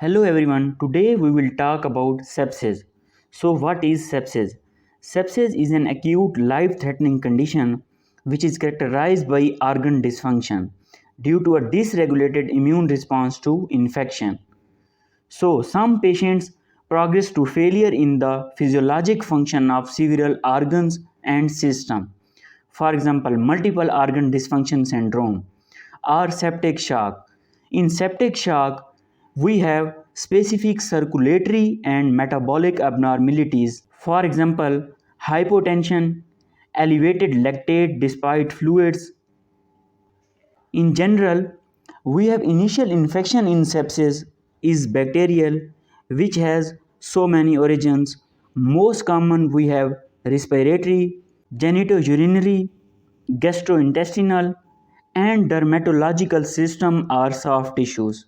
Hello everyone, today we will talk about sepsis. So what is sepsis? Sepsis is an acute life-threatening condition which is characterized by organ dysfunction due to a dysregulated immune response to infection. So some patients progress to failure in the physiologic function of several organs and systems. For example, multiple organ dysfunction syndrome or septic shock. In septic shock, we have specific circulatory and metabolic abnormalities. For example, hypotension, elevated lactate despite fluids. In general, we have initial infection in sepsis is bacterial, which has so many origins. Most common we have respiratory, genitourinary, gastrointestinal, and dermatological system are soft tissues.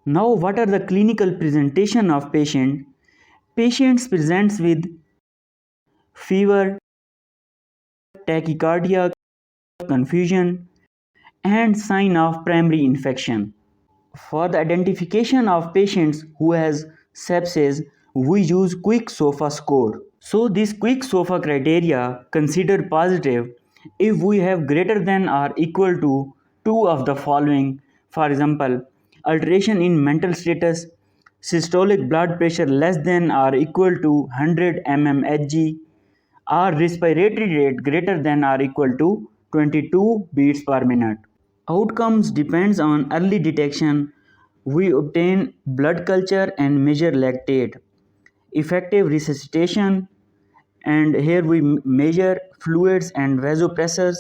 Now, what are the clinical presentation of patient? Patients presents with fever, tachycardia, confusion, and sign of primary infection. For the identification of patients who has sepsis, we use quick SOFA score. So this quick SOFA criteria considered positive if we have greater than or equal to two of the following. For example, alteration in mental status, systolic blood pressure less than or equal to 100 mmHg, or respiratory rate greater than or equal to 22 beats per minute. Outcomes depends on early detection. We obtain blood culture and measure lactate. Effective resuscitation, and here we measure fluids and vasopressors,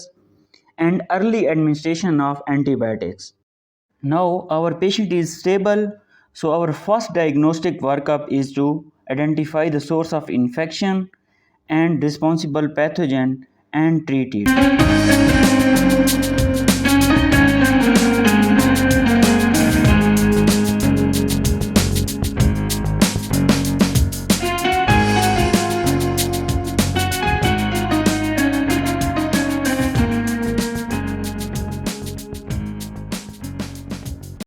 and early administration of antibiotics. Now our patient is stable, so our first diagnostic workup is to identify the source of infection and responsible pathogen and treat it.